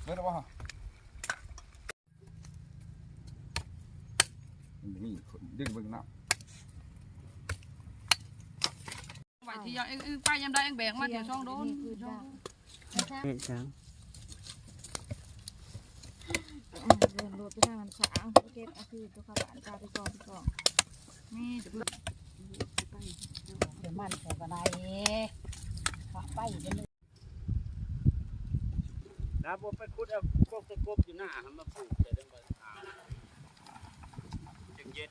เลิศวะมันมีดึงเบิ่งน้ำไปที่ยังไปยังได้ยังแบกมาเดี๋ยวช่องโดนเดินรถไปทางมันช้างโอเคก็คือตัวข้าวบ้านตาไปก่อนนี่เดี๋ยวมันใส่กระไดขับไปกันเลยนะผมไปคุดเอากบตะกบอยู่หน้ามาปลูกแต่เรื่องใบขาวจึงเย็ด